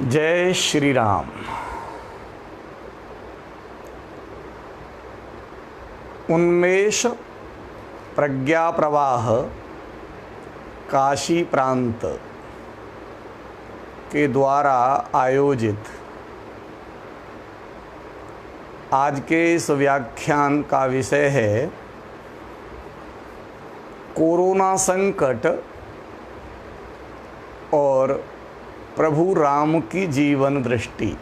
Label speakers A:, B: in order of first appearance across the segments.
A: जय श्री राम। उन्मेष प्रज्ञा प्रवाह काशी प्रांत के द्वारा आयोजित आज के इस व्याख्यान का विषय है कोरोना संकट और प्रभु राम की जीवन दृष्टि।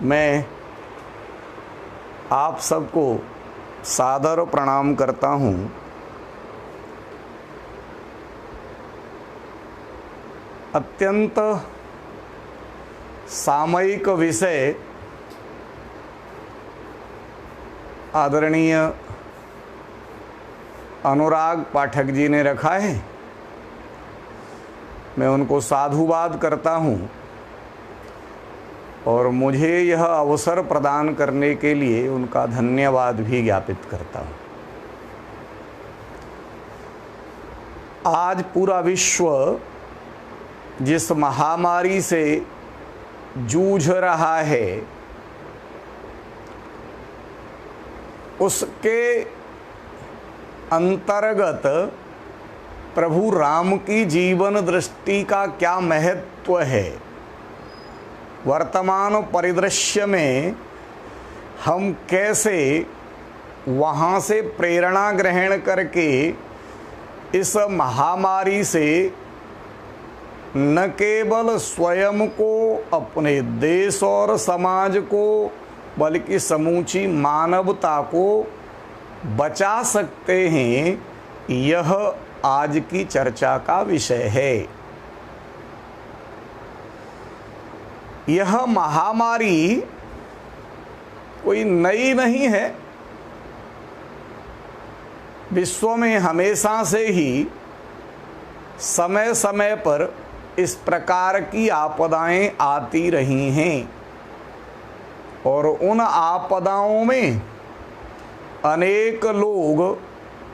A: मैं आप सबको सादर प्रणाम करता हूँ। अत्यंत सामयिक विषय आदरणीय अनुराग पाठक जी ने रखा है। मैं उनको साधुवाद करता हूँ और मुझे यह अवसर प्रदान करने के लिए उनका धन्यवाद भी ज्ञापित करता हूँ। आज पूरा विश्व जिस महामारी से जूझ रहा है उसके अंतर्गत प्रभु राम की जीवन दृष्टि का क्या महत्व है, वर्तमान परिदृश्य में हम कैसे वहाँ से प्रेरणा ग्रहण करके इस महामारी से न केवल स्वयं को, अपने देश और समाज को, बल्कि समूची मानवता को बचा सकते हैं, यह आज की चर्चा का विषय है। यह महामारी कोई नई नहीं है। विश्व में हमेशा से ही समय समय पर इस प्रकार की आपदाएं आती रही हैं और उन आपदाओं में अनेक लोग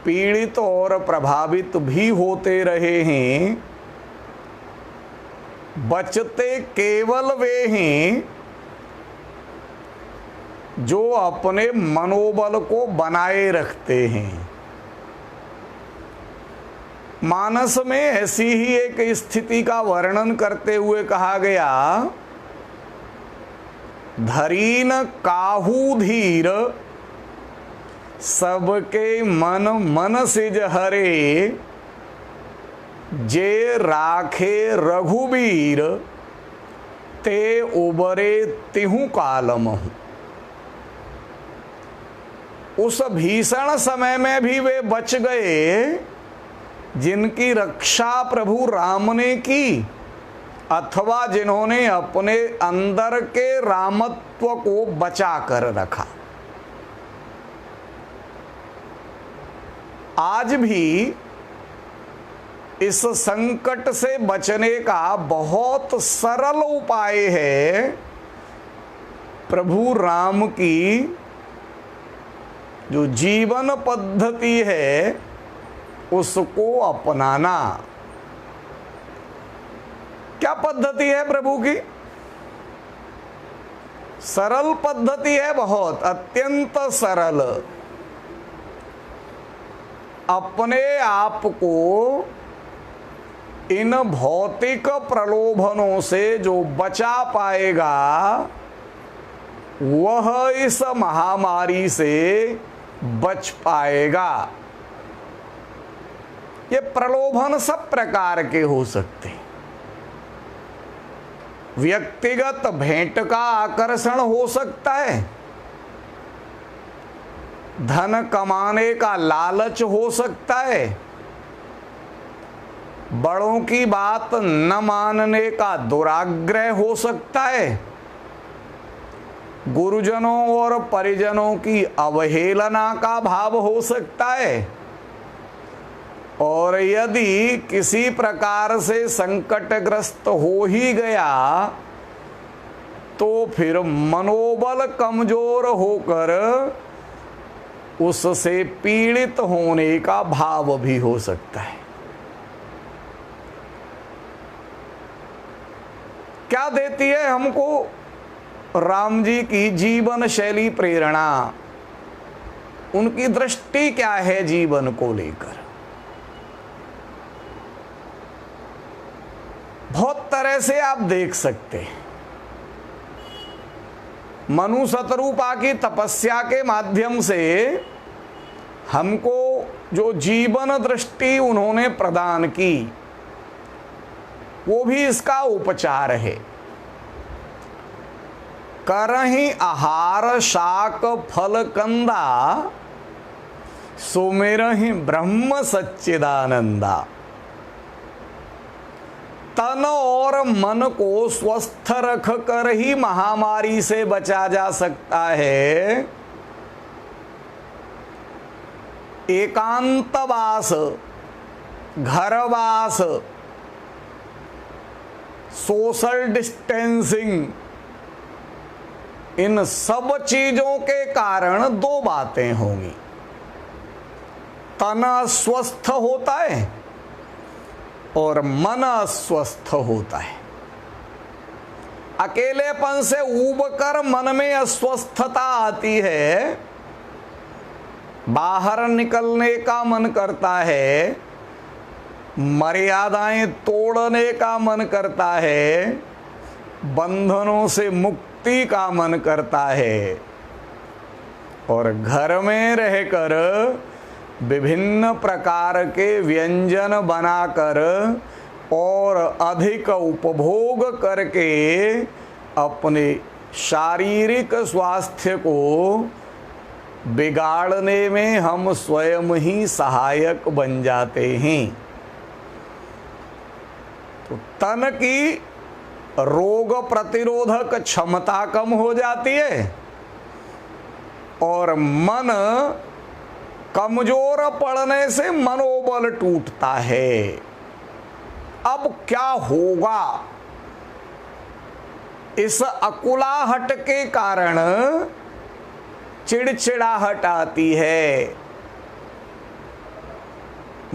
A: पीड़ित और प्रभावित भी होते रहे हैं। बचते केवल वे हैं जो अपने मनोबल को बनाए रखते हैं। मानस में ऐसी ही एक स्थिति का वर्णन करते हुए कहा गया, धरीन काहू धीर सबके मन मन सिज हरे, जे राखे रघुबीर ते उबरे तिहु कालमहु। उस भीषण समय में भी वे बच गए जिनकी रक्षा प्रभु राम ने की, अथवा जिन्होंने अपने अंदर के रामत्व को बचा कर रखा। आज भी इस संकट से बचने का बहुत सरल उपाय है प्रभु राम की जो जीवन पद्धति है उसको अपनाना। क्या पद्धति है प्रभु की? सरल पद्धति है, बहुत अत्यंत सरल। अपने आप को इन भौतिक प्रलोभनों से जो बचा पाएगा वह इस महामारी से बच पाएगा। ये प्रलोभन सब प्रकार के हो सकते हैं। व्यक्तिगत भेंट का आकर्षण हो सकता है, धन कमाने का लालच हो सकता है, बड़ों की बात न मानने का दुराग्रह हो सकता है, गुरुजनों और परिजनों की अवहेलना का भाव हो सकता है, और यदि किसी प्रकार से संकटग्रस्त हो ही गया तो फिर मनोबल कमजोर होकर उससे पीड़ित होने का भाव भी हो सकता है। क्या देती है हमको राम जी की जीवन शैली प्रेरणा, उनकी दृष्टि क्या है जीवन को लेकर। बहुत तरह से आप देख सकते हैं। मनु शतरूपा की तपस्या के माध्यम से हमको जो जीवन दृष्टि उन्होंने प्रदान की, वो भी इसका उपचार है। करहि आहार शाक फल कंदा, सुमिरहि ब्रह्म सच्चिदानंदा। तन और मन को स्वस्थ रख कर ही महामारी से बचा जा सकता है। एकांतवास, घरवास, सोशल डिस्टेंसिंग, इन सब चीजों के कारण दो बातें होंगी। तन अस्वस्थ होता है और मन अस्वस्थ होता है। अकेलेपन से ऊबकर मन में अस्वस्थता आती है, बाहर निकलने का मन करता है, मर्यादाएं तोड़ने का मन करता है, बंधनों से मुक्ति का मन करता है, और घर में रहकर विभिन्न प्रकार के व्यंजन बनाकर और अधिक उपभोग करके अपने शारीरिक स्वास्थ्य को बिगाड़ने में हम स्वयं ही सहायक बन जाते हैं। तो तन की रोग प्रतिरोधक क्षमता कम हो जाती है और मन कमजोर पड़ने से मनोबल टूटता है। अब क्या होगा? इस अकुलाहट के कारण चिड़चिड़ाहट आती है,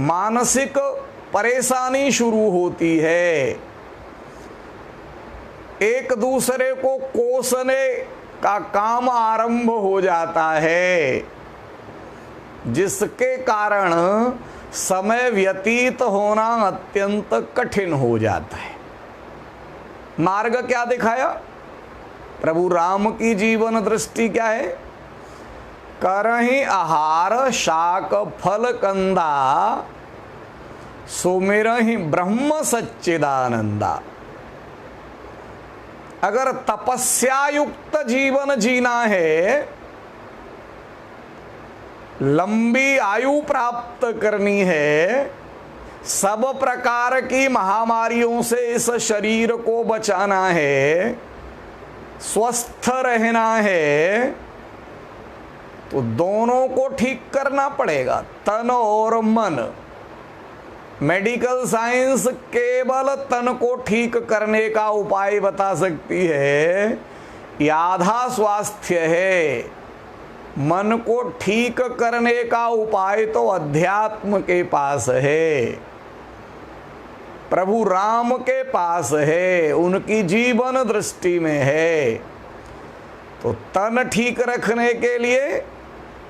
A: मानसिक परेशानी शुरू होती है, एक दूसरे को कोसने का काम आरंभ हो जाता है, जिसके कारण समय व्यतीत होना अत्यंत कठिन हो जाता है। मार्ग क्या दिखाया? प्रभु राम की जीवन दृष्टि क्या है? करहि आहार शाक फल कंदा, सुमिरहि ब्रह्म सच्चिदानंदा। अगर तपस्या युक्त जीवन जीना है, लंबी आयु प्राप्त करनी है, सब प्रकार की महामारियों से इस शरीर को बचाना है, स्वस्थ रहना है, तो दोनों को ठीक करना पड़ेगा, तन और मन। मेडिकल साइंस केवल तन को ठीक करने का उपाय बता सकती है, ये आधा स्वास्थ्य है। मन को ठीक करने का उपाय तो अध्यात्म के पास है, प्रभु राम के पास है, उनकी जीवन दृष्टि में है। तो तन ठीक रखने के लिए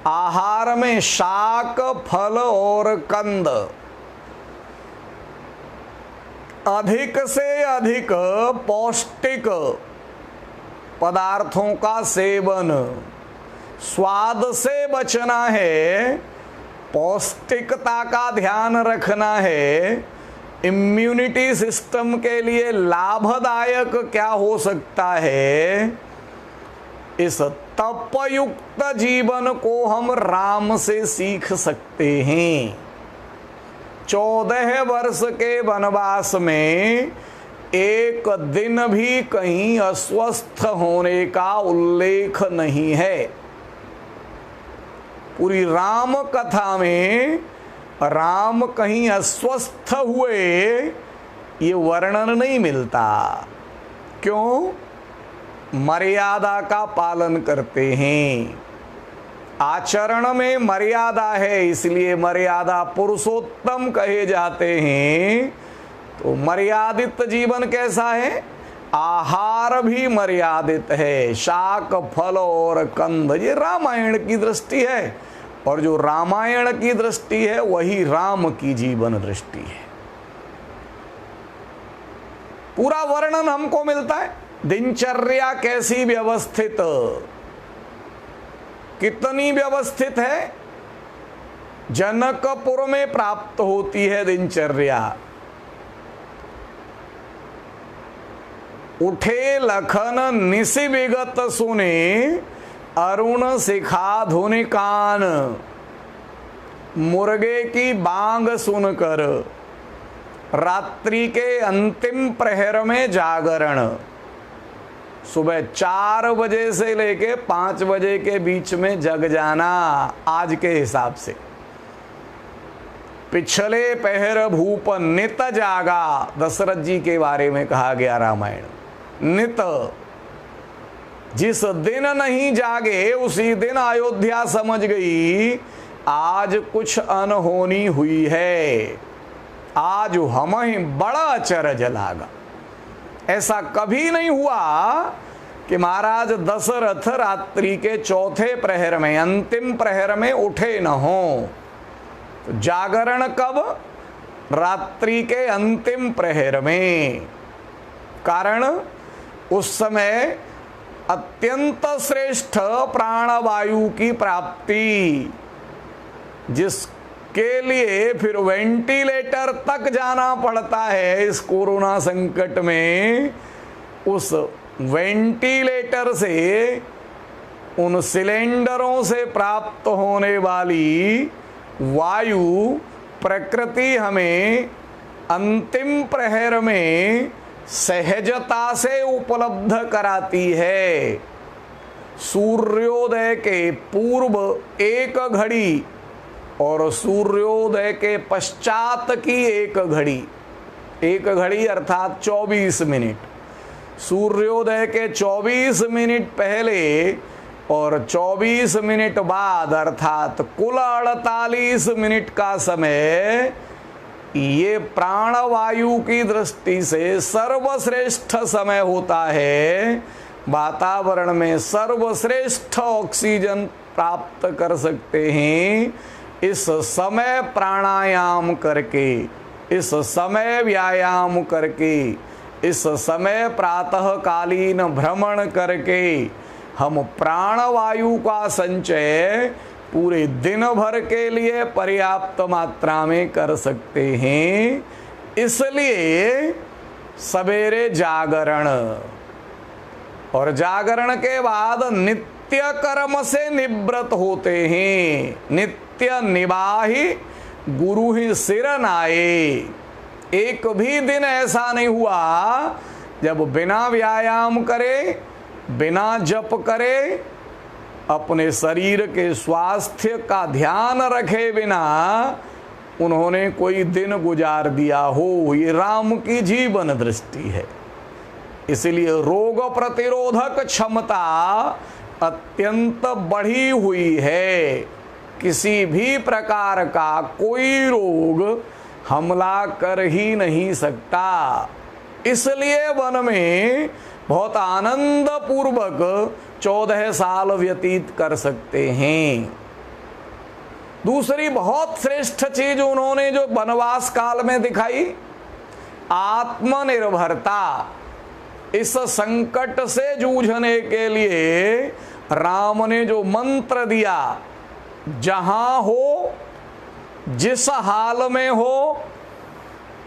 A: आहार में शाक फल और कंद, अधिक से अधिक पौष्टिक पदार्थों का सेवन, स्वाद से बचना है, पौष्टिकता का ध्यान रखना है। इम्यूनिटी सिस्टम के लिए लाभदायक क्या हो सकता है? इस तपयुक्त जीवन को हम राम से सीख सकते हैं। 14 वर्ष के वनवास में एक दिन भी कहीं अस्वस्थ होने का उल्लेख नहीं है। पूरी राम कथा में राम कहीं अस्वस्थ हुए ये वर्णन नहीं मिलता। क्यों? मर्यादा का पालन करते हैं, आचरण में मर्यादा है, इसलिए मर्यादा पुरुषोत्तम कहे जाते हैं। तो मर्यादित जीवन कैसा है? आहार भी मर्यादित है, शाक फल और कंद, ये रामायण की दृष्टि है। और जो रामायण की दृष्टि है वही राम की जीवन दृष्टि है। पूरा वर्णन हमको मिलता है, दिनचर्या कैसी व्यवस्थित, कितनी व्यवस्थित है। जनकपुर में प्राप्त होती है दिनचर्या। उठे लखन निसि विगत सुने, अरुण शिखा धुनि कान, मुर्गे की बांग सुनकर, रात्रि के अंतिम प्रहर में जागरण। सुबह 4 बजे से लेके 5 बजे के बीच में जग जाना आज के हिसाब से। पिछले पहर भूप नित जागा, दशरथ जी के बारे में कहा गया रामायण। नित, जिस दिन नहीं जागे उसी दिन अयोध्या समझ गई आज कुछ अनहोनी हुई है, आज हमें बड़ा अचरज लागा। ऐसा कभी नहीं हुआ कि महाराज दशरथ रात्रि के चौथे प्रहर में, अंतिम प्रहर में उठे न हो। तो जागरण कब? रात्रि के अंतिम प्रहर में। कारण उस समय अत्यंत श्रेष्ठ प्राणवायु की प्राप्ति, जिसके लिए फिर वेंटिलेटर तक जाना पड़ता है इस कोरोना संकट में, उस वेंटिलेटर से, उन सिलेंडरों से प्राप्त होने वाली वायु प्रकृति हमें अंतिम प्रहर में सहजता से उपलब्ध कराती है। सूर्योदय के पूर्व 1 घड़ी और सूर्योदय के पश्चात की 1 घड़ी, 1 घड़ी अर्थात 24 मिनट। सूर्योदय के 24 मिनट पहले और 24 मिनट बाद अर्थात कुल 48 मिनट का समय, ये प्राणवायु की दृष्टि से सर्वश्रेष्ठ समय होता है। वातावरण में सर्वश्रेष्ठ ऑक्सीजन प्राप्त कर सकते हैं इस समय प्राणायाम करके, इस समय व्यायाम करके, इस समय प्रातःकालीन भ्रमण करके हम प्राणवायु का संचय पूरे दिन भर के लिए पर्याप्त मात्रा में कर सकते हैं। इसलिए सवेरे जागरण, और जागरण के बाद नित्य कर्म से निवृत्त होते हैं। नित्य निवाहि गुरु ही सिर नाये। एक भी दिन ऐसा नहीं हुआ जब बिना व्यायाम करे, बिना जप करे, अपने शरीर के स्वास्थ्य का ध्यान रखे बिना उन्होंने कोई दिन गुजार दिया हो। ये राम की जीवन दृष्टि है। इसलिए रोग प्रतिरोधक क्षमता अत्यंत बढ़ी हुई है। किसी भी प्रकार का कोई रोग हमला कर ही नहीं सकता। इसलिए वन में बहुत आनंद पूर्वक 14 साल व्यतीत कर सकते हैं। दूसरी बहुत श्रेष्ठ चीज उन्होंने जो वनवास काल में दिखाई, आत्मनिर्भरता। इस संकट से जूझने के लिए राम ने जो मंत्र दिया, जहां हो, जिस हाल में हो,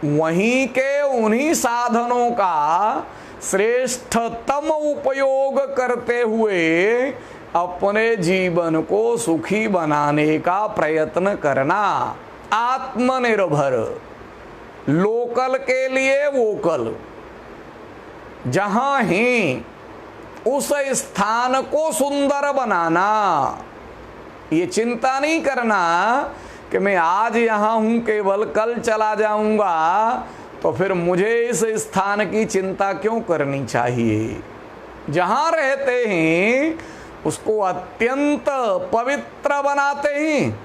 A: वहीं के उन्हीं साधनों का श्रेष्ठतम उपयोग करते हुए अपने जीवन को सुखी बनाने का प्रयत्न करना। आत्मनिर्भर, लोकल के लिए वोकल। जहां ही उस स्थान को सुंदर बनाना। ये चिंता नहीं करना कि मैं आज यहाँ हूँ, केवल कल चला जाऊंगा, तो फिर मुझे इस स्थान की चिंता क्यों करनी चाहिए। जहाँ रहते हैं उसको अत्यंत पवित्र बनाते हैं,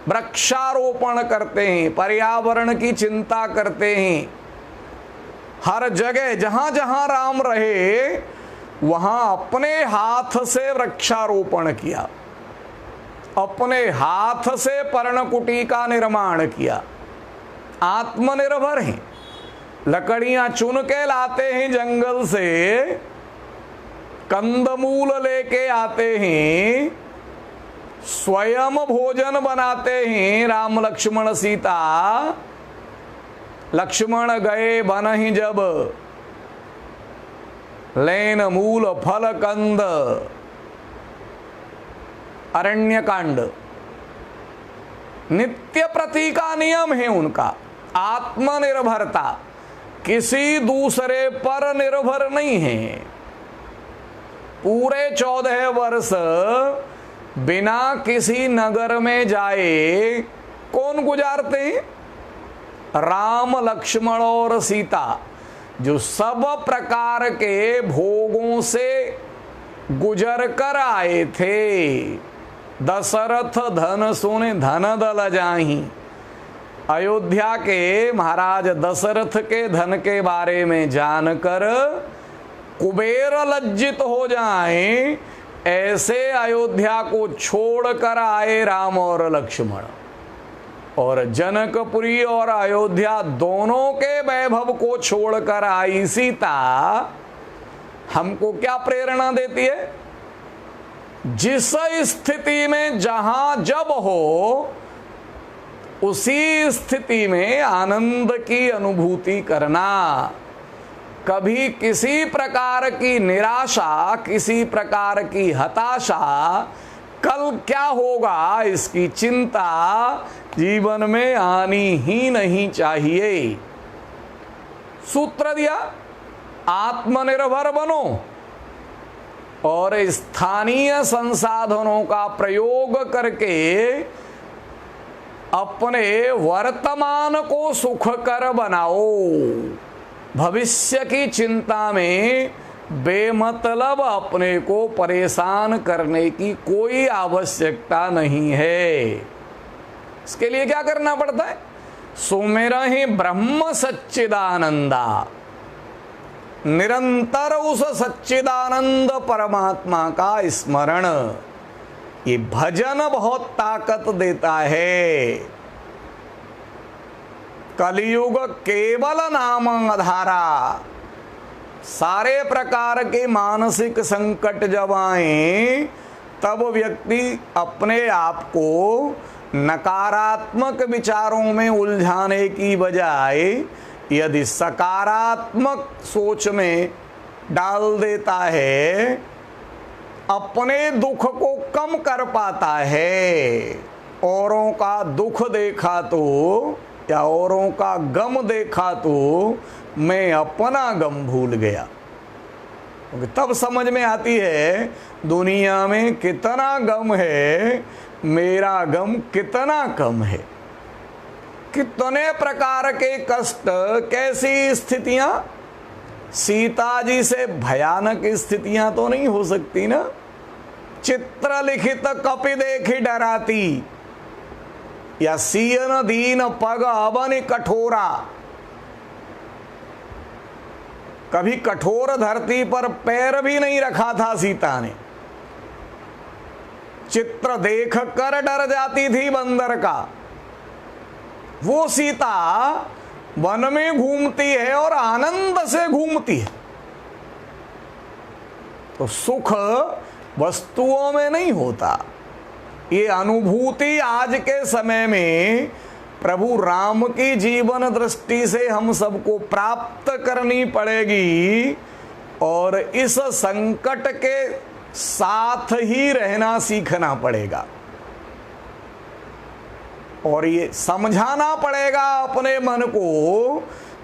A: वृक्षारोपण करते हैं, पर्यावरण की चिंता करते हैं। हर जगह जहां जहां राम रहे वहां अपने हाथ से वृक्षारोपण किया, अपने हाथ से पर्णकुटी का निर्माण किया। आत्मनिर्भर हैं, लकड़ियां चुन के लाते हैं जंगल से, कंदमूल लेके आते हैं, स्वयं भोजन बनाते हैं। राम लक्ष्मण सीता, लक्ष्मण गए वन ही जब, लेन मूल फल कंद, अरण्य कांड। नित्य प्रति का नियम है उनका, आत्मनिर्भरता, किसी दूसरे पर निर्भर नहीं है। पूरे 14 वर्ष बिना किसी नगर में जाए कौन गुजारते हैं? राम लक्ष्मण और सीता, जो सब प्रकार के भोगों से गुजर कर आए थे। दशरथ धन सुन धन दल जाहि, अयोध्या के महाराज दशरथ के धन के बारे में जानकर कुबेर लज्जित हो जाएं, ऐसे अयोध्या को छोड़कर आए राम और लक्ष्मण। और जनकपुरी और अयोध्या दोनों के वैभव को छोड़कर आई सीता हमको क्या प्रेरणा देती है? जिस स्थिति में जहां जब हो, उसी स्थिति में आनंद की अनुभूति करना। कभी किसी प्रकार की निराशा, किसी प्रकार की हताशा, कल क्या होगा इसकी चिंता जीवन में आनी ही नहीं चाहिए। सूत्र दिया, आत्मनिर्भर बनो और स्थानीय संसाधनों का प्रयोग करके अपने वर्तमान को सुखकर बनाओ। भविष्य की चिंता में बेमतलब अपने को परेशान करने की कोई आवश्यकता नहीं है। इसके लिए क्या करना पड़ता है? सुमिरहि ब्रह्म सच्चिदानंदा, निरंतर उस सच्चिदानंद परमात्मा का स्मरण। ये भजन बहुत ताकत देता है। कलियुग केवल नाम आधारा। सारे प्रकार के मानसिक संकट जब आए तब व्यक्ति अपने आप को नकारात्मक विचारों में उलझाने की बजाय यदि सकारात्मक सोच में डाल देता है, अपने दुख को कम कर पाता है। औरों का दुख देखा तो या औरों का गम देखा तो मैं अपना गम भूल गया। तब समझ में आती है दुनिया में कितना गम है, मेरा गम कितना कम है। कितने प्रकार के कष्ट, कैसी स्थितियां, सीता जी से भयानक स्थितियां तो नहीं हो सकती ना। चित्र लिखित कपि देखी डराती, या सीयन दीन पग अवन कठोरा। कभी कठोर धरती पर पैर भी नहीं रखा था सीता ने। चित्र देख कर डर जाती थी बंदर का। वो सीता वन में घूमती है और आनंद से घूमती है। तो सुख वस्तुओं में नहीं होता। ये अनुभूति आज के समय में प्रभु राम की जीवन दृष्टि से हम सबको प्राप्त करनी पड़ेगी और इस संकट के साथ ही रहना सीखना पड़ेगा। और ये समझाना पड़ेगा अपने मन को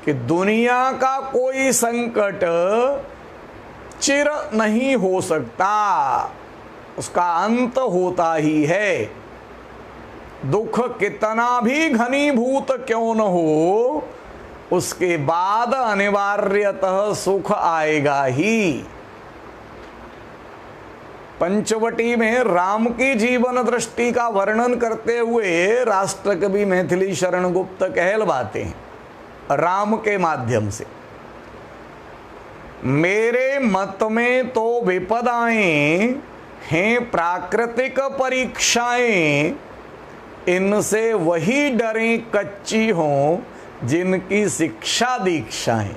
A: कि दुनिया का कोई संकट चिर नहीं हो सकता, उसका अंत होता ही है। दुख कितना भी घनीभूत क्यों न हो, उसके बाद अनिवार्यतः सुख आएगा ही। पंचवटी में राम की जीवन दृष्टि का वर्णन करते हुए राष्ट्रकवि मैथिली शरण गुप्त कहलवाते हैं राम के माध्यम से। मेरे मत में तो विपदाएं हैं प्राकृतिक परीक्षाएं, इनसे वही डरें कच्ची हों जिनकी शिक्षा दीक्षाएं।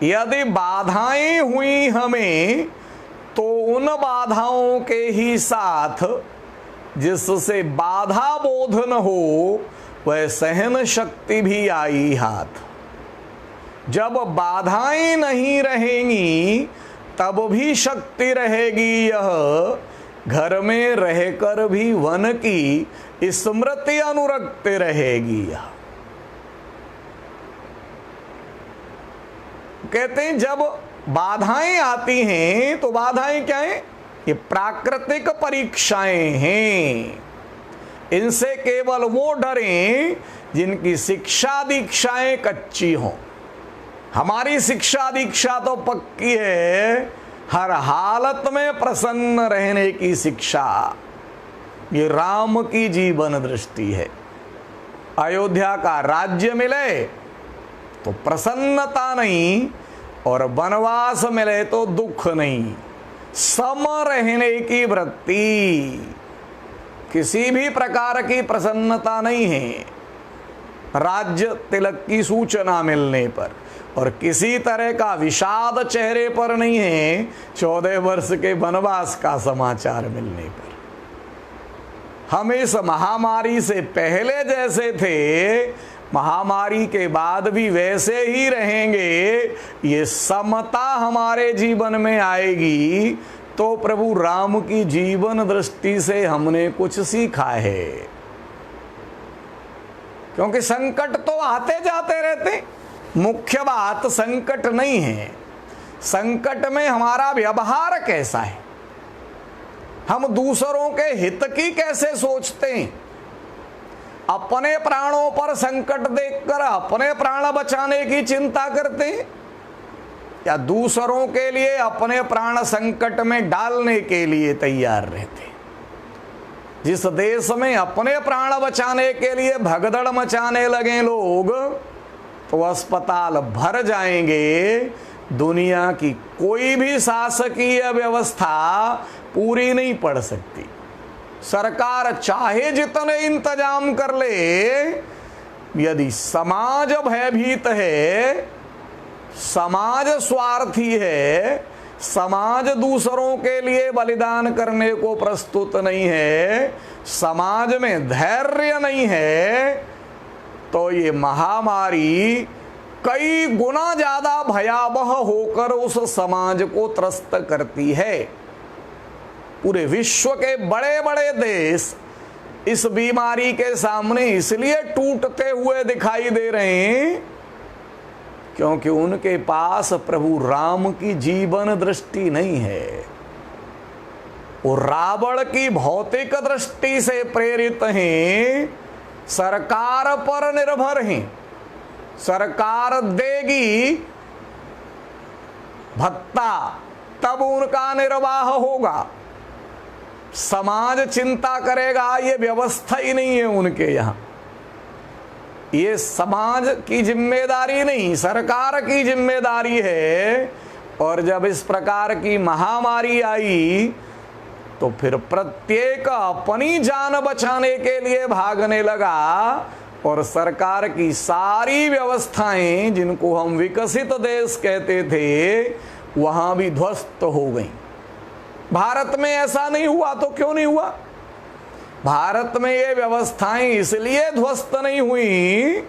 A: यदि बाधाएं हुई हमें तो उन बाधाओं के ही साथ जिससे बाधा बोध न हो वह सहन शक्ति भी आई हाथ। जब बाधाएं नहीं रहेंगी तब भी शक्ति रहेगी, यह घर में रहकर भी वन की स्मृति अनुरक्त रहेगी। यह कहते हैं जब बाधाएं आती हैं तो बाधाएं क्या हैं? ये प्राकृतिक परीक्षाएं हैं। इनसे केवल वो डरें जिनकी शिक्षा दीक्षाएं कच्ची हों। हमारी शिक्षा दीक्षा तो पक्की है, हर हालत में प्रसन्न रहने की शिक्षा। ये राम की जीवन दृष्टि है। अयोध्या का राज्य मिले तो प्रसन्नता नहीं, और वनवास मिले तो दुख नहीं। सम रहने की वृत्ति, किसी भी प्रकार की प्रसन्नता नहीं है राज्य तिलक की सूचना मिलने पर, और किसी तरह का विषाद चेहरे पर नहीं है 14 वर्ष के वनवास का समाचार मिलने पर। हम इस महामारी से पहले जैसे थे, महामारी के बाद भी वैसे ही रहेंगे। ये समता हमारे जीवन में आएगी तो प्रभु राम की जीवन दृष्टि से हमने कुछ सीखा है। क्योंकि संकट तो आते जाते रहते, मुख्य बात संकट नहीं है, संकट में हमारा व्यवहार कैसा है, हम दूसरों के हित की कैसे सोचते हैं। अपने प्राणों पर संकट देखकर अपने प्राण बचाने की चिंता करते हैं, या दूसरों के लिए अपने प्राण संकट में डालने के लिए तैयार रहते हैं। जिस देश में अपने प्राण बचाने के लिए भगदड़ मचाने लगे लोग, तो अस्पताल भर जाएंगे। दुनिया की कोई भी शासकीय व्यवस्था पूरी नहीं पड़ सकती। सरकार चाहे जितने इंतजाम कर ले, यदि समाज भयभीत है, समाज स्वार्थी है, समाज दूसरों के लिए बलिदान करने को प्रस्तुत नहीं है, समाज में धैर्य नहीं है, तो ये महामारी कई गुना ज्यादा भयावह होकर उस समाज को त्रस्त करती है। पूरे विश्व के बड़े बड़े देश इस बीमारी के सामने इसलिए टूटते हुए दिखाई दे रहे हैं क्योंकि उनके पास प्रभु राम की जीवन दृष्टि नहीं है। वो रावण की भौतिक दृष्टि से प्रेरित हैं, सरकार पर निर्भर हैं। सरकार देगी भत्ता तब उनका निर्वाह होगा, समाज चिंता करेगा, ये व्यवस्था ही नहीं है उनके यहाँ। ये समाज की जिम्मेदारी नहीं, सरकार की जिम्मेदारी है। और जब इस प्रकार की महामारी आई तो फिर प्रत्येक अपनी जान बचाने के लिए भागने लगा, और सरकार की सारी व्यवस्थाएं जिनको हम विकसित देश कहते थे वहां भी ध्वस्त हो गई। भारत में ऐसा नहीं हुआ तो क्यों नहीं हुआ? भारत में ये व्यवस्थाएं इसलिए ध्वस्त नहीं हुई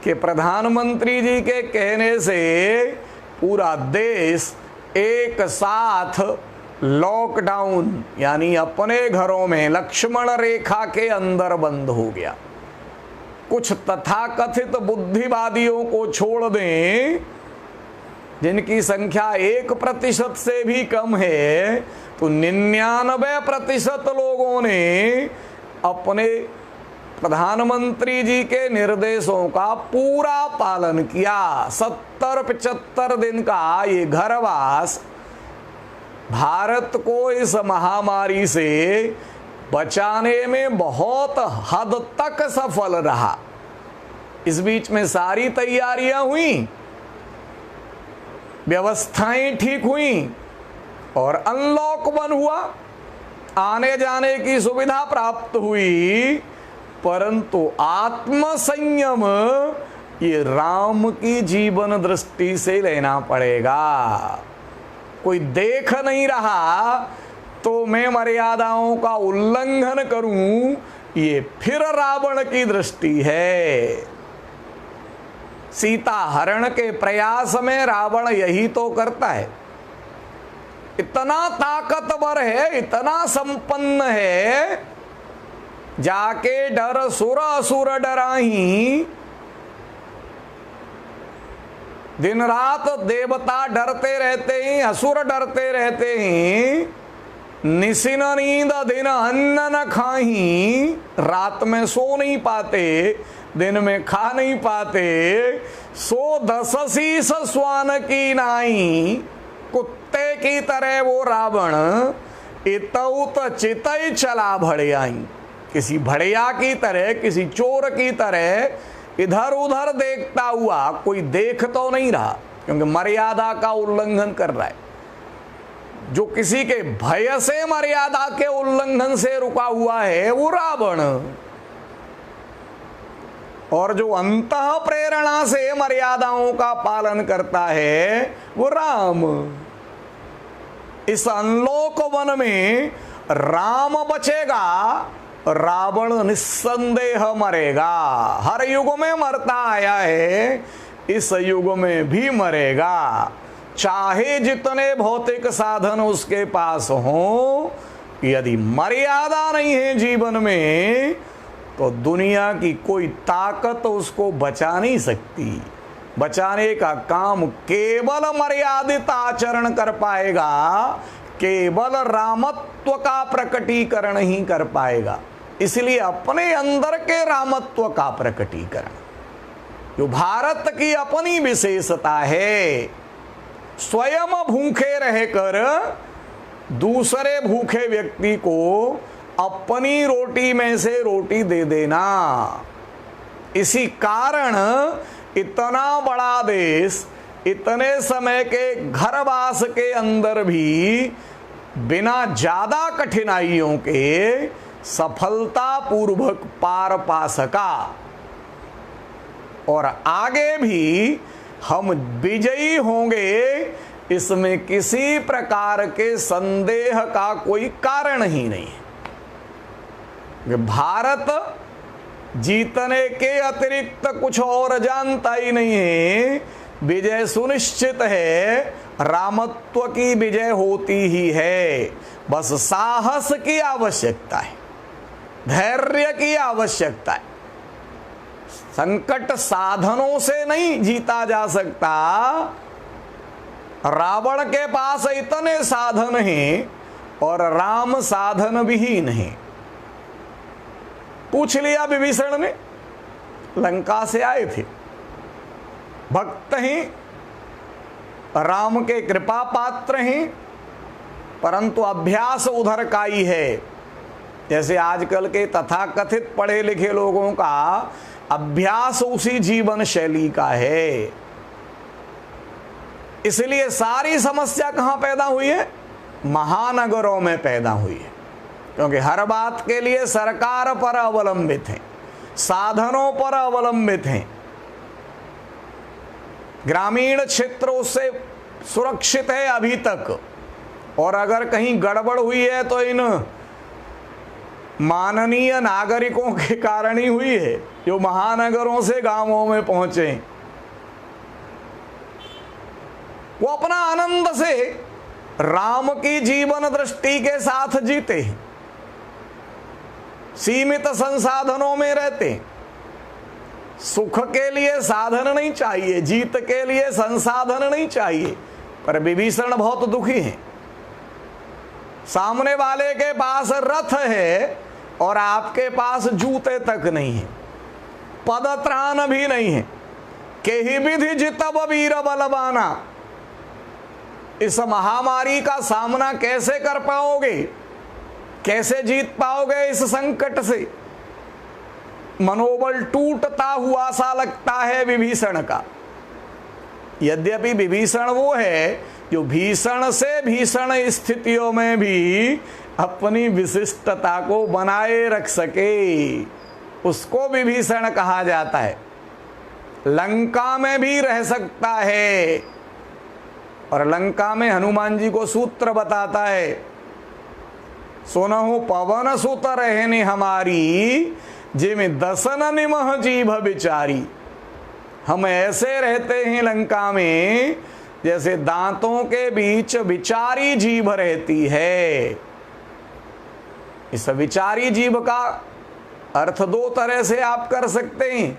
A: कि प्रधानमंत्री जी के कहने से पूरा देश एक साथ लॉकडाउन यानी अपने घरों में लक्ष्मण रेखा के अंदर बंद हो गया। कुछ तथाकथित बुद्धिवादियों को छोड़ दें जिनकी संख्या 1% से भी कम है, तो 99% लोगों ने अपने प्रधानमंत्री जी के निर्देशों का पूरा पालन किया। 70-75 दिन का ये घरवास भारत को इस महामारी से बचाने में बहुत हद तक सफल रहा। इस बीच में सारी तैयारियां हुई, व्यवस्थाएं ठीक हुई और अनलॉक बंद हुआ, आने जाने की सुविधा प्राप्त हुई, परंतु आत्म संयम ये राम की जीवन दृष्टि से लेना पड़ेगा। कोई देख नहीं रहा तो मैं मर्यादाओं का उल्लंघन करूं, ये फिर रावण की दृष्टि है। सीता हरण के प्रयास में रावण यही तो करता है। इतना ताकतवर है, इतना संपन्न है, जाके डर सुर असुर डराही, दिन रात देवता डरते रहते हैं, असुर डरते रहते हैं, निसिन नींद दिन अन्न न खाही, रात में सो नहीं पाते, दिन में खा नहीं पाते, सो 10 शीस स्वान की नाई, कुत्ते की तरह वो रावण इतउत चितई चला भड़ियाई, किसी भड़िया की तरह, किसी चोर की तरह इधर उधर देखता हुआ, कोई देख तो नहीं रहा क्योंकि मर्यादा का उल्लंघन कर रहा है। जो किसी के भय से मर्यादा के उल्लंघन से रुका हुआ है वो रावण, और जो अंतः प्रेरणा से मर्यादाओं का पालन करता है वो राम। इस अनलोक वन में राम बचेगा, रावण निस्संदेह मरेगा। हर युग में मरता आया है, इस युग में भी मरेगा, चाहे जितने भौतिक साधन उसके पास हों। यदि मर्यादा नहीं है जीवन में तो दुनिया की कोई ताकत उसको बचा नहीं सकती। बचाने का काम केवल मर्यादित आचरण कर पाएगा, केवल रामत्व का प्रकटीकरण ही कर पाएगा। इसलिए अपने अंदर के रामत्व का प्रकटीकरण, जो भारत की अपनी विशेषता है, स्वयं भूखे रहकर दूसरे भूखे व्यक्ति को अपनी रोटी में से रोटी दे देना। इसी कारण इतना बड़ा देश इतने समय के घरवास के अंदर भी बिना ज्यादा कठिनाइयों के सफलता पूर्वक पार पा सका, और आगे भी हम विजयी होंगे, इसमें किसी प्रकार के संदेह का कोई कारण ही नहीं है। भारत जीतने के अतिरिक्त कुछ और जानता ही नहीं है। विजय सुनिश्चित है, रामत्व की विजय होती ही है। बस साहस की आवश्यकता है, धैर्य की आवश्यकता है। संकट साधनों से नहीं जीता जा सकता। रावण के पास इतने साधन हैं और राम साधन विहीन है। पूछ लिया विभीषण ने, लंका से आए थे, भक्त हैं, राम के कृपा पात्र हैं, परंतु अभ्यास उधर का ही है। जैसे आजकल के तथाकथित पढ़े लिखे लोगों का अभ्यास उसी जीवन शैली का है। इसलिए सारी समस्या कहां पैदा हुई है? महानगरों में पैदा हुई है, क्योंकि हर बात के लिए सरकार पर अवलंबित है, साधनों पर अवलंबित हैं। ग्रामीण क्षेत्र उससे सुरक्षित है अभी तक, और अगर कहीं गड़बड़ हुई है तो इन माननीय नागरिकों के कारण ही हुई है, जो महानगरों से गांवों में पहुंचे। वो अपना आनंद से राम की जीवन दृष्टि के साथ जीते हैं, सीमित संसाधनों में रहते हैं। सुख के लिए साधन नहीं चाहिए, जीत के लिए संसाधन नहीं चाहिए। पर विभीषण बहुत दुखी हैं। सामने वाले के पास रथ है और आपके पास जूते तक नहीं है, पदत्राण भी नहीं है। केहि विधि जितब वीर बलवाना। इस महामारी का सामना कैसे कर पाओगे? कैसे जीत पाओगे इस संकट से? मनोबल टूटता हुआ सा लगता है विभीषण का। यद्यपि विभीषण वो है जो भीषण से भीषण स्थितियों में भी अपनी विशिष्टता को बनाए रख सके, उसको विभीषण कहा जाता है। लंका में भी रह सकता है, और लंका में हनुमान जी को सूत्र बताता है, सुनहु पवन सुत रहने हमारी, जिम दसन निमह जीभ विचारी। हम ऐसे रहते हैं लंका में जैसे दांतों के बीच विचारी जीभ रहती है। इस विचारी जीभ का अर्थ दो तरह से आप कर सकते हैं।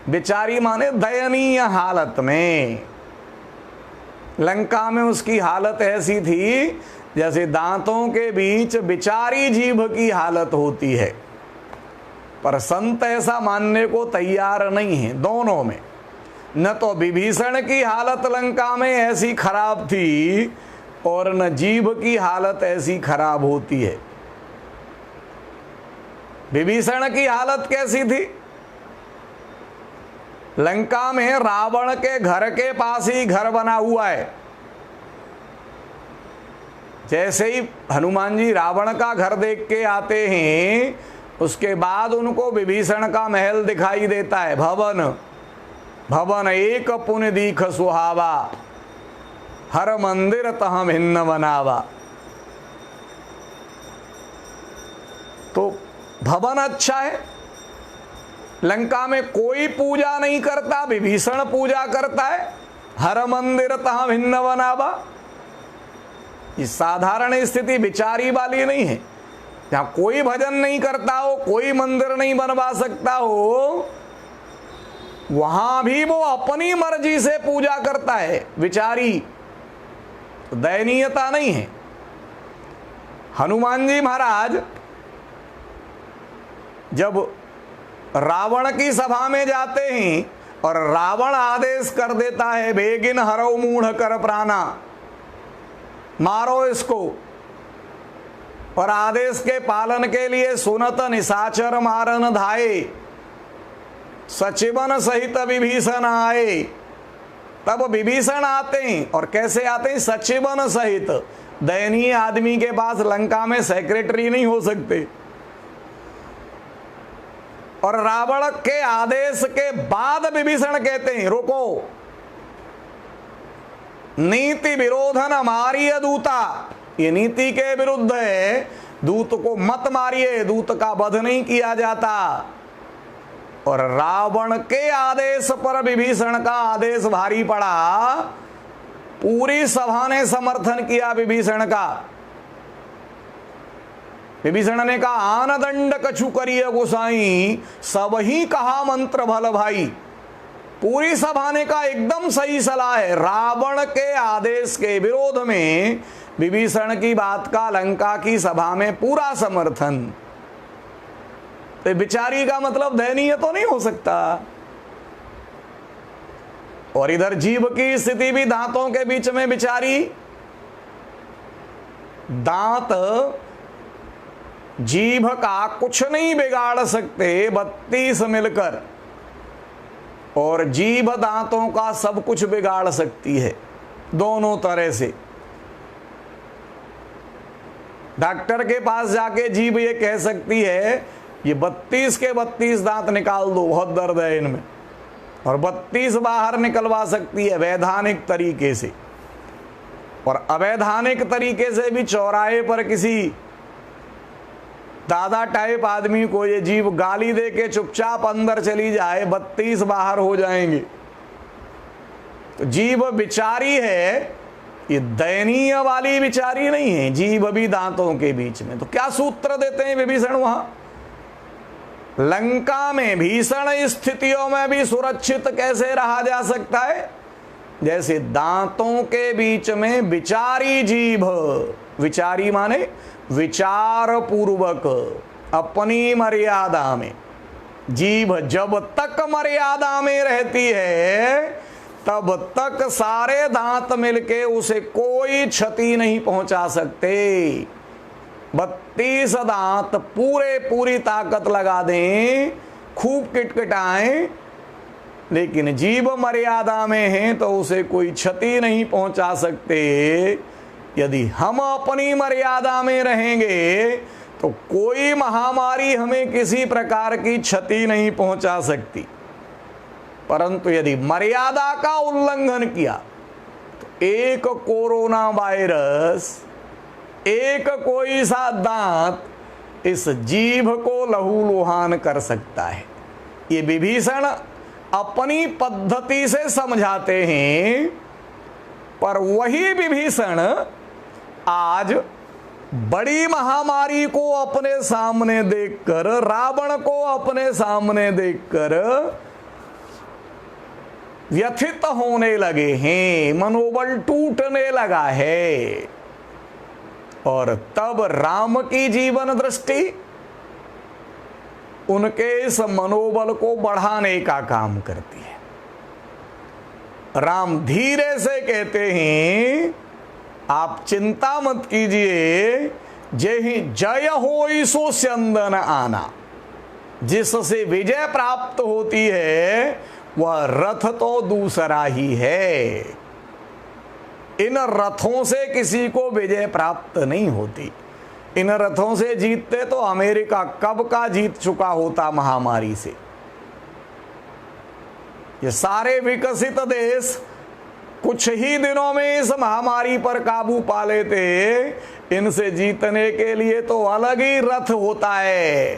A: विचारी माने दयनीय हालत में। लंका में उसकी हालत ऐसी थी जैसे दांतों के बीच विचारी जीभ की हालत होती है, पर संत ऐसा मानने को तैयार नहीं है। दोनों में, न तो विभीषण की हालत लंका में ऐसी खराब थी और न जीभ की हालत ऐसी खराब होती है। विभीषण की हालत कैसी थी? लंका में रावण के घर के पास ही घर बना हुआ है। जैसे ही हनुमान जी रावण का घर देख के आते हैं, उसके बाद उनको विभीषण का महल दिखाई देता है। भवन भवन एक पुण्य दीख सुहावा, हर मंदिर तह भिन्न बनावा। तो भवन अच्छा है। लंका में कोई पूजा नहीं करता, विभीषण पूजा करता है। हर मंदिर तह भिन्न बनावा। ये साधारण स्थिति विचारी वाली नहीं है। जहां कोई भजन नहीं करता हो, कोई मंदिर नहीं बनवा सकता हो, वहां भी वो अपनी मर्जी से पूजा करता है। विचारी, तो दयनीयता नहीं है। हनुमान जी महाराज जब रावण की सभा में जाते हैं और रावण आदेश कर देता है, बेगिन हरो मूढ़ कर प्राणा, मारो इसको, और आदेश के पालन के लिए सुनत निशाचर मारन धाये, सचिवन सहित विभीषण आए। तब विभीषण आते हैं, और कैसे आते हैं? सचिवन सहित। दयनीय आदमी के पास लंका में सेक्रेटरी नहीं हो सकते। और रावण के आदेश के बाद विभीषण कहते हैं, रुको, नीति विरोधन मारिय दूता। ये नीति के विरुद्ध है, दूत को मत मारिए, दूत का वध नहीं किया जाता। और रावण के आदेश पर विभीषण का आदेश भारी पड़ा। पूरी सभा ने समर्थन किया विभीषण का। विभीषण ने कहा, आन दंड कछु करिय गोसाई, सब ही कहा मंत्र भल भाई। पूरी सभा ने कहा एकदम सही सलाह है। रावण के आदेश के विरोध में विभीषण की बात का लंका की सभा में पूरा समर्थन। तो विचारी का मतलब दयनीय तो नहीं हो सकता। और इधर जीभ की स्थिति भी दांतों के बीच में विचारी। दांत जीभ का कुछ नहीं बिगाड़ सकते 32 मिलकर, और जीभ दांतों का सब कुछ बिगाड़ सकती है, दोनों तरह से। डॉक्टर के पास जाके जीभ ये कह सकती है, ये 32 के 32 दांत निकाल दो, बहुत दर्द है इनमें, और 32 बाहर निकलवा सकती है वैधानिक तरीके से। और अवैधानिक तरीके से भी चौराहे पर किसी दादा टाइप आदमी को ये जीभ गाली दे के चुपचाप अंदर चली जाए, 32 बाहर हो जाएंगे। तो जीभ विचारी है, ये दयनीय वाली विचारी नहीं है। जीभ भी दांतों के बीच में। तो क्या सूत्र देते हैं विभीषण वहां? लंका में भीषण स्थितियों में भी सुरक्षित कैसे रहा जा सकता है? जैसे दांतों के बीच में विचारी जीभ, विचारी माने विचार पूर्वक अपनी मर्यादा में। जीभ जब तक मर्यादा में रहती है तब तक सारे दांत मिलके उसे कोई क्षति नहीं पहुंचा सकते। 32 दांत पूरी ताकत लगा दें, खूब किटकिटाएं, लेकिन जीव मर्यादा में है तो उसे कोई क्षति नहीं पहुंचा सकते। यदि हम अपनी मर्यादा में रहेंगे तो कोई महामारी हमें किसी प्रकार की क्षति नहीं पहुंचा सकती। परंतु यदि मर्यादा का उल्लंघन किया तो एक कोरोना वायरस, एक कोई सा दांत इस जीभ को लहूलुहान कर सकता है। ये विभीषण अपनी पद्धति से समझाते हैं, पर वही विभीषण आज बड़ी महामारी को अपने सामने देखकर, रावण को अपने सामने देखकर व्यथित होने लगे हैं, मनोबल टूटने लगा है। और तब राम की जीवन दृष्टि उनके इस मनोबल को बढ़ाने का काम करती है। राम धीरे से कहते हैं, आप चिंता मत कीजिए, जय होई सो स्यंदन आना। जिससे विजय प्राप्त होती है वह रथ तो दूसरा ही है। इन रथों से किसी को विजय प्राप्त नहीं होती। इन रथों से जीतते तो अमेरिका कब का जीत चुका होता महामारी से। ये सारे विकसित देश कुछ ही दिनों में इस महामारी पर काबू पा लेते। इनसे जीतने के लिए तो अलग ही रथ होता है।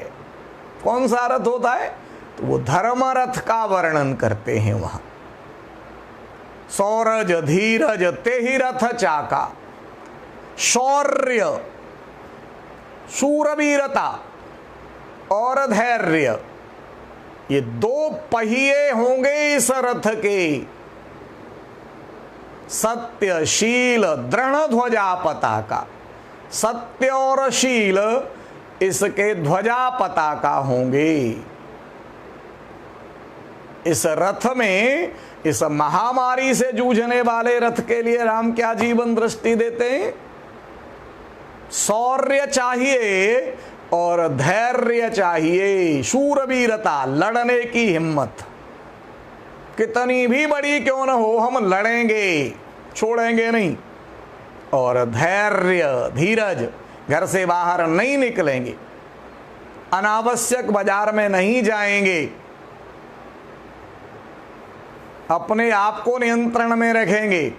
A: कौन सा रथ होता है? तो वो धर्म रथ का वर्णन करते हैं वहां। सौरज धीरज तेहि रथ चाका, शौर्य शूरवीरता और धैर्य, ये दो पहिए होंगे इस रथ के। सत्य शील दृढ़ ध्वजा पताका, सत्य और शील इसके ध्वजा पताका होंगे। इस रथ में, इस महामारी से जूझने वाले रथ के लिए राम क्या जीवन दृष्टि देते हैं? शौर्य चाहिए और धैर्य चाहिए, शूरवीरता, लड़ने की हिम्मत। कितनी भी बड़ी क्यों न हो, हम लड़ेंगे, छोड़ेंगे नहीं। और धैर्य धीरज, घर से बाहर नहीं निकलेंगे, अनावश्यक बाजार में नहीं जाएंगे, अपने आप को नियंत्रण में रखेंगे।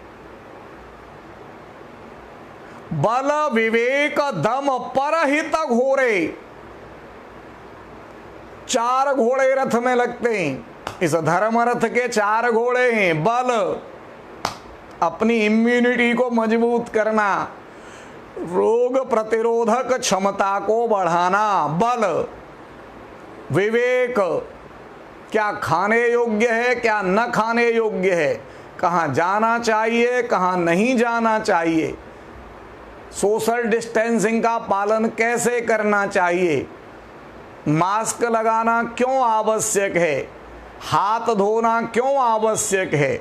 A: बल विवेक दम परहित घोड़े, 4 घोड़े रथ में लगते हैं। इस धर्म रथ के 4 घोड़े हैं। बल, अपनी इम्यूनिटी को मजबूत करना, रोग प्रतिरोधक क्षमता को बढ़ाना। बल, विवेक, क्या खाने योग्य है, क्या न खाने योग्य है, कहाँ जाना चाहिए, कहाँ नहीं जाना चाहिए, सोशल डिस्टेंसिंग का पालन कैसे करना चाहिए, मास्क लगाना क्यों आवश्यक है, हाथ धोना क्यों आवश्यक है,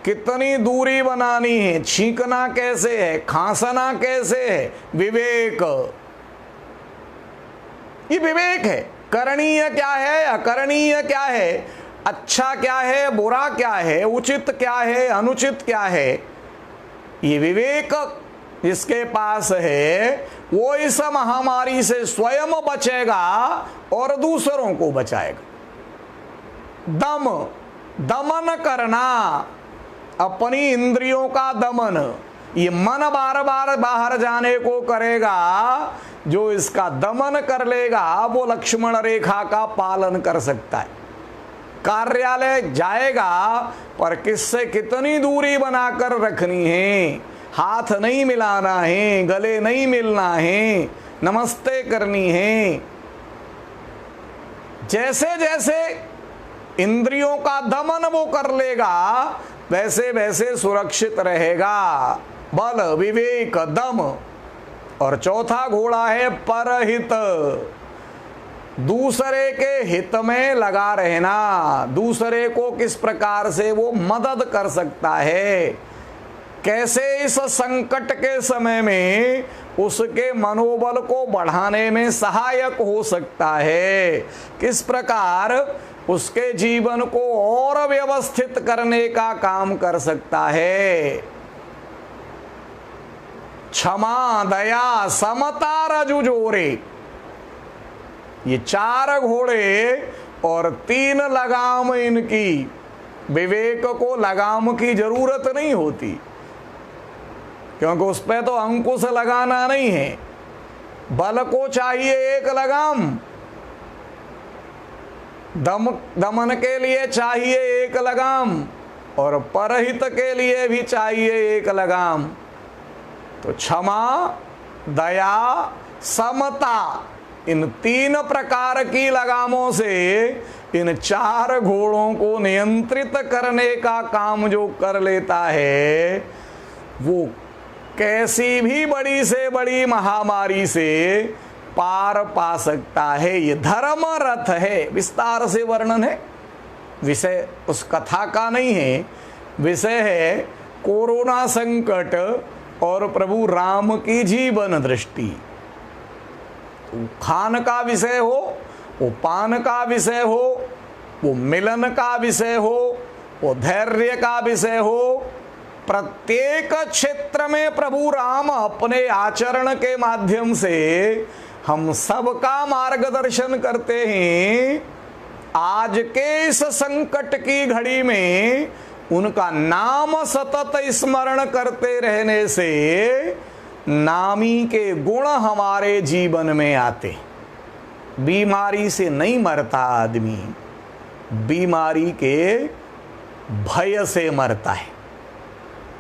A: कितनी दूरी बनानी है, छींकना कैसे है, खांसना कैसे है। विवेक, ये विवेक है। करणीय क्या है, अकरणीय क्या है, अच्छा क्या है, बुरा क्या है, उचित क्या है, अनुचित क्या है, ये विवेक जिसके पास है वो इस महामारी से स्वयं बचेगा और दूसरों को बचाएगा। दम, दमन करना, अपनी इंद्रियों का दमन। ये मन बार बार बाहर जाने को करेगा, जो इसका दमन कर लेगा वो लक्ष्मण रेखा का पालन कर सकता है। कार्यालय जाएगा पर किससे कितनी दूरी बनाकर रखनी है, हाथ नहीं मिलाना है, गले नहीं मिलना है, नमस्ते करनी है। जैसे जैसे इंद्रियों का दमन वो कर लेगा वैसे वैसे सुरक्षित रहेगा। बल विवेक दम। और चौथा घोड़ा है परहित, दूसरे के हित में लगा रहना, दूसरे को किस प्रकार से वो मदद कर सकता है, कैसे इस संकट के समय में उसके मनोबल को बढ़ाने में सहायक हो सकता है, किस प्रकार उसके जीवन को और व्यवस्थित करने का काम कर सकता है। क्षमा, दया, समता, रजु जोरे, ये 4 घोड़े और 3 लगाम इनकी। विवेक को लगाम की जरूरत नहीं होती, क्योंकि उस पर तो अंकुश लगाना नहीं है। बल को चाहिए 1 लगाम, दमन के लिए चाहिए 1 लगाम, और परहित के लिए भी चाहिए 1 लगाम। तो क्षमा, दया, समता, इन 3 प्रकार की लगामों से इन 4 घोड़ों को नियंत्रित करने का काम जो कर लेता है, वो कैसी भी बड़ी से बड़ी महामारी से पार पा सकता है। ये धर्म रथ है। विस्तार से वर्णन है, विषय उस कथा का नहीं है, विषय है कोरोना संकट और प्रभु राम की जीवन दृष्टि। खान का विषय हो, वो पान का विषय हो, वो मिलन का विषय हो, वो धैर्य का विषय हो, प्रत्येक क्षेत्र में प्रभु राम अपने आचरण के माध्यम से हम सबका मार्गदर्शन करते हैं। आज के इस संकट की घड़ी में उनका नाम सतत स्मरण करते रहने से नामी के गुण हमारे जीवन में आते। बीमारी से नहीं मरता आदमी, बीमारी के भय से मरता है।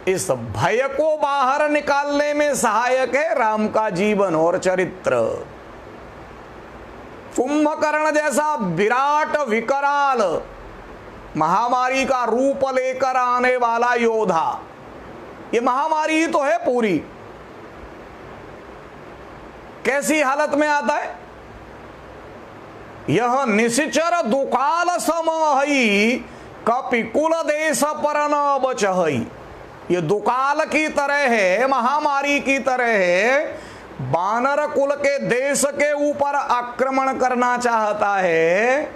A: इस भय को बाहर निकालने में सहायक है राम का जीवन और चरित्र। कुंभकर्ण जैसा विराट विकराल महामारी का रूप लेकर आने वाला योद्धा, ये महामारी ही तो है पूरी। कैसी हालत में आता है? यह निश्चर दुकाल समहई, कपिकुल देश पर न बचहई। ये दुकाल की तरह है, महामारी की तरह है, बानर कुल के देश के ऊपर आक्रमण करना चाहता है,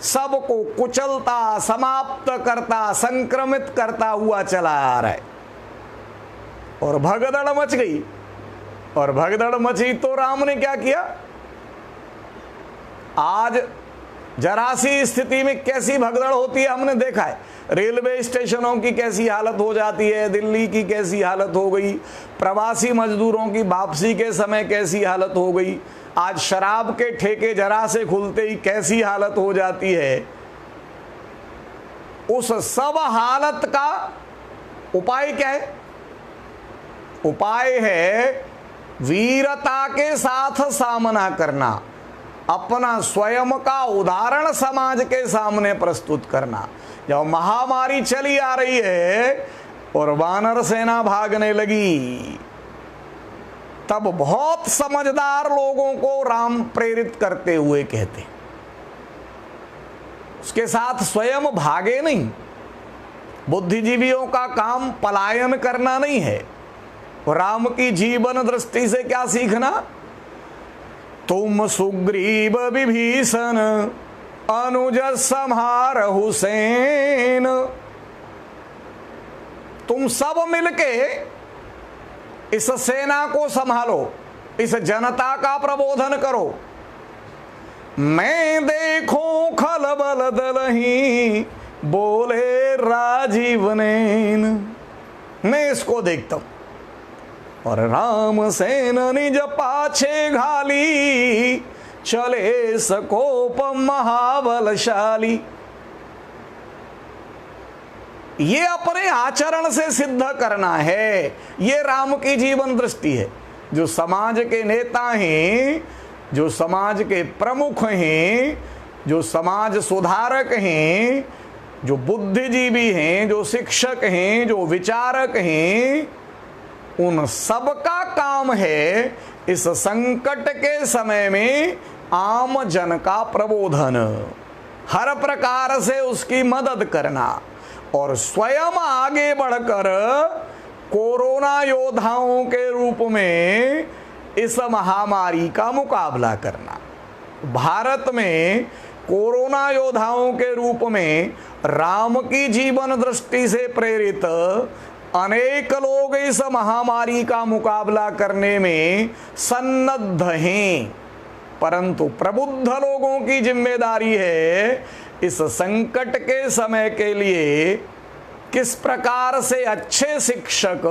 A: सबको कुचलता, समाप्त करता, संक्रमित करता हुआ चला आ रहा है। और भगदड़ मच गई। और भगदड़ मची तो राम ने क्या किया? आज जरा सी स्थिति में कैसी भगदड़ होती है हमने देखा है। रेलवे स्टेशनों की कैसी हालत हो जाती है, दिल्ली की कैसी हालत हो गई, प्रवासी मजदूरों की वापसी के समय कैसी हालत हो गई, आज शराब के ठेके जरा से खुलते ही कैसी हालत हो जाती है। उस सब हालत का उपाय क्या है? उपाय है वीरता के साथ सामना करना, अपना स्वयं का उदाहरण समाज के सामने प्रस्तुत करना। जब महामारी चली आ रही है और वानर सेना भागने लगी, तब बहुत समझदार लोगों को राम प्रेरित करते हुए कहते, उसके साथ स्वयं भागे नहीं। बुद्धिजीवियों का काम पलायन करना नहीं है। राम की जीवन दृष्टि से क्या सीखना? तुम सुग्रीव विभीषण अनुज संहार हुसैन, तुम सब मिलके इस सेना को संभालो, इस जनता का प्रबोधन करो। मैं देखो खलबल दलही बोले राजीव नैन, मैं इसको देखता हूं। और राम सेन निज पाछे घाली, चले सकोप महाबलशाली। ये अपने आचरण से सिद्ध करना है। ये राम की जीवन दृष्टि है। जो समाज के नेता हैं, जो समाज के प्रमुख हैं, जो समाज सुधारक हैं, जो बुद्धिजीवी हैं, जो शिक्षक हैं, जो विचारक हैं, उन सबका काम है इस संकट के समय में आम जन का प्रबोधन, हर प्रकार से उसकी मदद करना और स्वयं आगे बढ़कर कोरोना योद्धाओं के रूप में इस महामारी का मुकाबला करना। भारत में कोरोना योद्धाओं के रूप में राम की जीवन दृष्टि से प्रेरित अनेक लोग इस महामारी का मुकाबला करने में सन्नद्ध हैं, परंतु प्रबुद्ध लोगों की जिम्मेदारी है इस संकट के समय के लिए किस प्रकार से अच्छे शिक्षक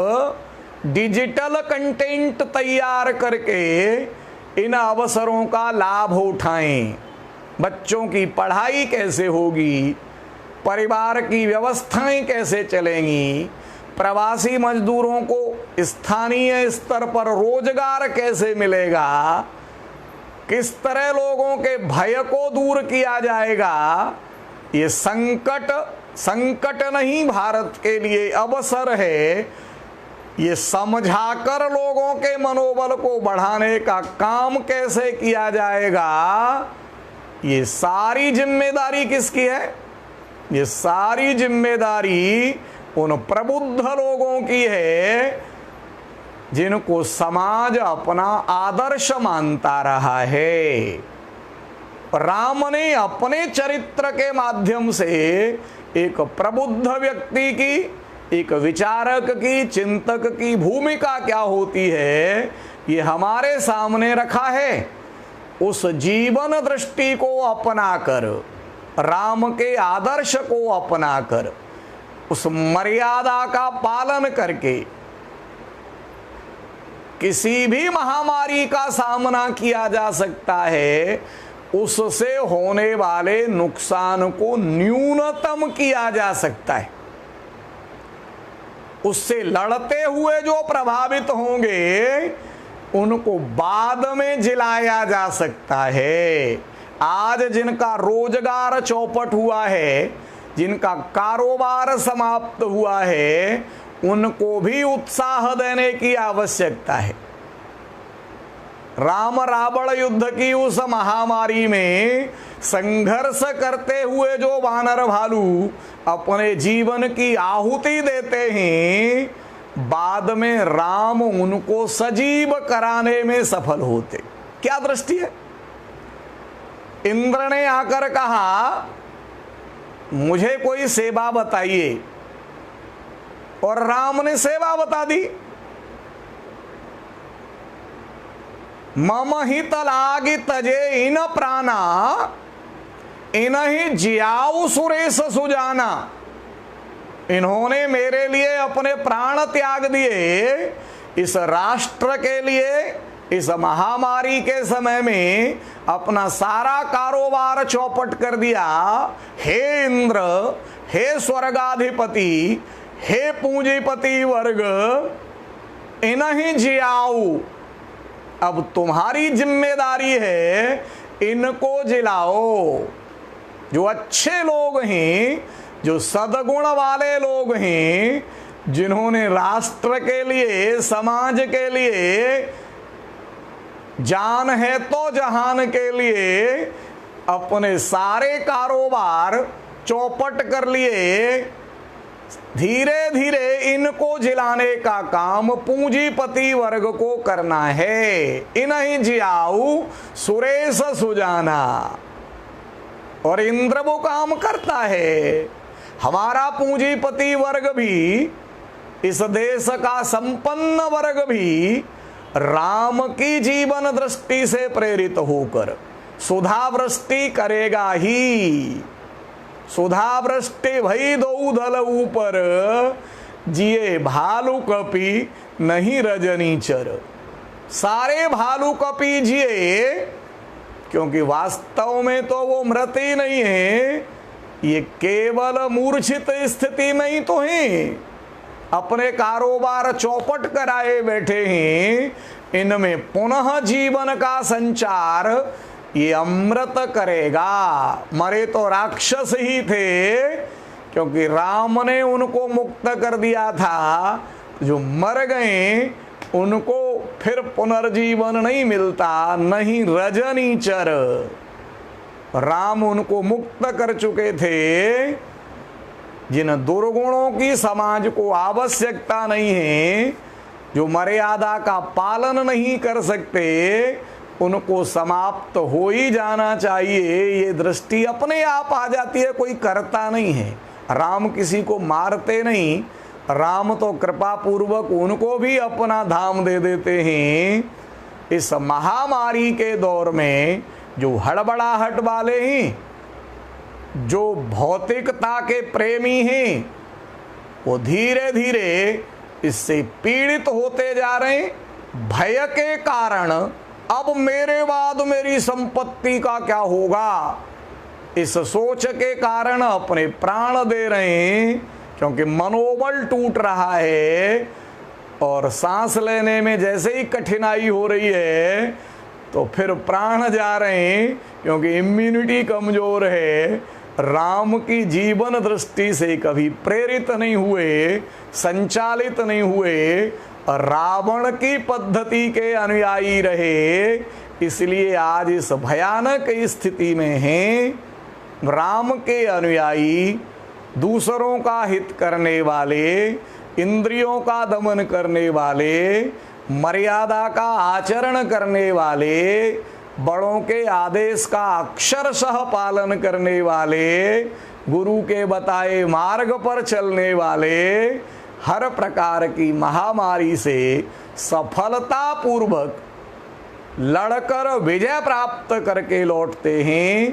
A: डिजिटल कंटेंट तैयार करके इन अवसरों का लाभ उठाएं। बच्चों की पढ़ाई कैसे होगी, परिवार की व्यवस्थाएं कैसे चलेंगी, प्रवासी मजदूरों को स्थानीय स्तर पर रोजगार कैसे मिलेगा, किस तरह लोगों के भय को दूर किया जाएगा। ये संकट नहीं, भारत के लिए अवसर है। ये समझाकर लोगों के मनोबल को बढ़ाने का काम कैसे किया जाएगा, ये सारी जिम्मेदारी किसकी है? ये सारी जिम्मेदारी उन प्रबुद्ध लोगों की है जिनको समाज अपना आदर्श मानता रहा है। राम ने अपने चरित्र के माध्यम से एक प्रबुद्ध व्यक्ति की, एक विचारक की, चिंतक की भूमिका क्या होती है ये हमारे सामने रखा है। उस जीवन दृष्टि को अपनाकर, राम के आदर्श को अपनाकर, उस मर्यादा का पालन करके किसी भी महामारी का सामना किया जा सकता है। उससे होने वाले नुकसान को न्यूनतम किया जा सकता है। उससे लड़ते हुए जो प्रभावित होंगे उनको बाद में जिलाया जा सकता है। आज जिनका रोजगार चौपट हुआ है, जिनका कारोबार समाप्त हुआ है, उनको भी उत्साह देने की आवश्यकता है। राम रावण युद्ध की उस महामारी में संघर्ष करते हुए जो वानर भालू अपने जीवन की आहुति देते हैं, बाद में राम उनको सजीव कराने में सफल होते। क्या दृष्टि है? इंद्र ने आकर कहा मुझे कोई सेवा बताइए, और राम ने सेवा बता दी। मम ही तलागी तजे इन प्राणा, इन ही जियाऊ सुरेश सुजाना। इन्होंने मेरे लिए अपने प्राण त्याग दिए इस राष्ट्र के लिए। इस महामारी के समय में अपना सारा कारोबार चौपट कर दिया। हे इंद्र, हे स्वर्गाधिपति, हे पूंजीपति वर्ग, इन्हीं जियाऊ, अब तुम्हारी जिम्मेदारी है इनको जिलाओ। जो अच्छे लोग हैं, जो सद्गुण वाले लोग हैं, जिन्होंने राष्ट्र के लिए, समाज के लिए, जान है तो जहान के लिए अपने सारे कारोबार चौपट कर लिए, धीरे धीरे इनको जिलाने का काम पूंजीपति वर्ग को करना है। इन्हीं जियाऊ सुरेश सुजाना। और इंद्र वो काम करता है। हमारा पूंजीपति वर्ग भी, इस देश का संपन्न वर्ग भी राम की जीवन दृष्टि से प्रेरित होकर सुधा वृष्टि करेगा ही। सुधा वृष्टि भई दो दल ऊपर, जिए भालू कपि नहीं रजनीचर। सारे भालू कपि जिए, क्योंकि वास्तव में तो वो मृत ही नहीं है, ये केवल मूर्छित स्थिति में ही तो हैं। अपने कारोबार चौपट कराए बैठे हैं। इनमें पुनः जीवन का संचार ये अमृत करेगा। मरे तो राक्षस ही थे, क्योंकि राम ने उनको मुक्त कर दिया था। जो मर गए उनको फिर पुनर्जीवन नहीं मिलता, नहीं रजनीचर। राम उनको मुक्त कर चुके थे। जिन दुर्गुणों की समाज को आवश्यकता नहीं है, जो मर्यादा का पालन नहीं कर सकते, उनको समाप्त हो ही जाना चाहिए, ये दृष्टि अपने आप आ जाती है, कोई करता नहीं है। राम किसी को मारते नहीं, राम तो कृपा पूर्वक उनको भी अपना धाम दे देते हैं। इस महामारी के दौर में जो हड़बड़ाहट वाले हैं, जो भौतिकता के प्रेमी हैं, वो धीरे धीरे इससे पीड़ित होते जा रहे हैं। भय के कारण अब मेरे बाद मेरी संपत्ति का क्या होगा, इस सोच के कारण अपने प्राण दे रहे हैं, क्योंकि मनोबल टूट रहा है और सांस लेने में जैसे ही कठिनाई हो रही है तो फिर प्राण जा रहे हैं, क्योंकि इम्यूनिटी कमजोर है। राम की जीवन दृष्टि से कभी प्रेरित नहीं हुए, संचालित नहीं हुए, रावण की पद्धति के अनुयायी रहे, इसलिए आज इस भयानक स्थिति में हैं। राम के अनुयायी, दूसरों का हित करने वाले, इंद्रियों का दमन करने वाले, मर्यादा का आचरण करने वाले, बड़ों के आदेश का अक्षरशः पालन करने वाले, गुरु के बताए मार्ग पर चलने वाले, हर प्रकार की महामारी से सफलता पूर्वक लड़कर विजय प्राप्त करके लौटते हैं।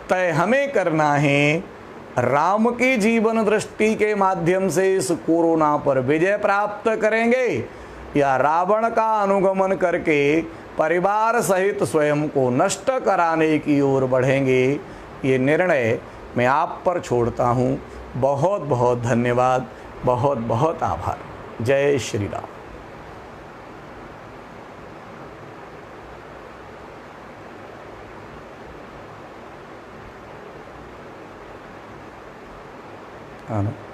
A: तय हमें करना है, राम की जीवन दृष्टि के माध्यम से इस कोरोना पर विजय प्राप्त करेंगे या रावण का अनुगमन करके परिवार सहित स्वयं को नष्ट कराने की ओर बढ़ेंगे। ये निर्णय मैं आप पर छोड़ता हूँ। बहुत बहुत धन्यवाद, बहुत बहुत आभार। जय श्री राम। हाँ।